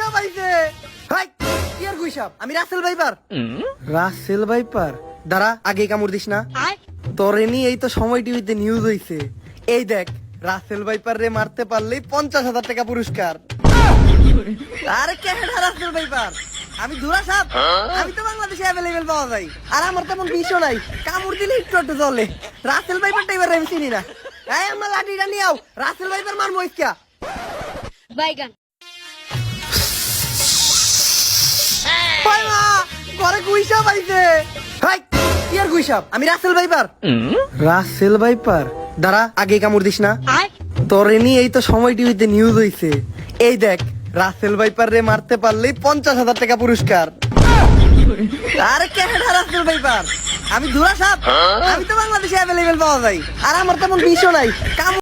গুইসা পাইছে। হাই, কি আর গুইসা? আমি রাসেল ভাইপার। Russell viper? দাঁড়া, আগে কামড় দিস না। তোরে নিয়ে এই তো সময় টিভিতে নিউজ হইছে। এই দেখ, রাসেল ভাইপার রে মারতে পারলেই 50,000 টাকা পুরস্কার। আরে কেডা রাসেল ভাইপার? আমি ধুরা সাপ। আমি তো বাংলাদেশে অ্যাভেলেবেল পাওয়া যায়। আর আমার তেমন বিষও নাই, কামড় দিলে একটু একটু চলে। রাসেল ভাইপারটা এবার আমি চিনি না। এই আমার লাঠিটা নিয়ে আও, রাসেল ভাইপার মারবো ইচ্ছা। বাইগান ভাই মা, ঘরে গুইসা পাইছে। হাই, কি আর গুইসা? আমি রাসেল ভাইপার। Russell viper? দাঁড়া, আগে কামড় দিস না। তোরে নিয়ে এই তো সময় টিভিতে নিউজ হইছে। এই দেখ, রাসেল ভাইপার রে মারতে পারলেই 50,000 টাকা পুরস্কার। আরে কেডা রাসেল ভাইপার? আমি ধুরা সাপ। আমি তো বাংলাদেশে অ্যাভেলেবেল পাওয়া যায়। আর আমার তেমন বিষও নাই, কামড়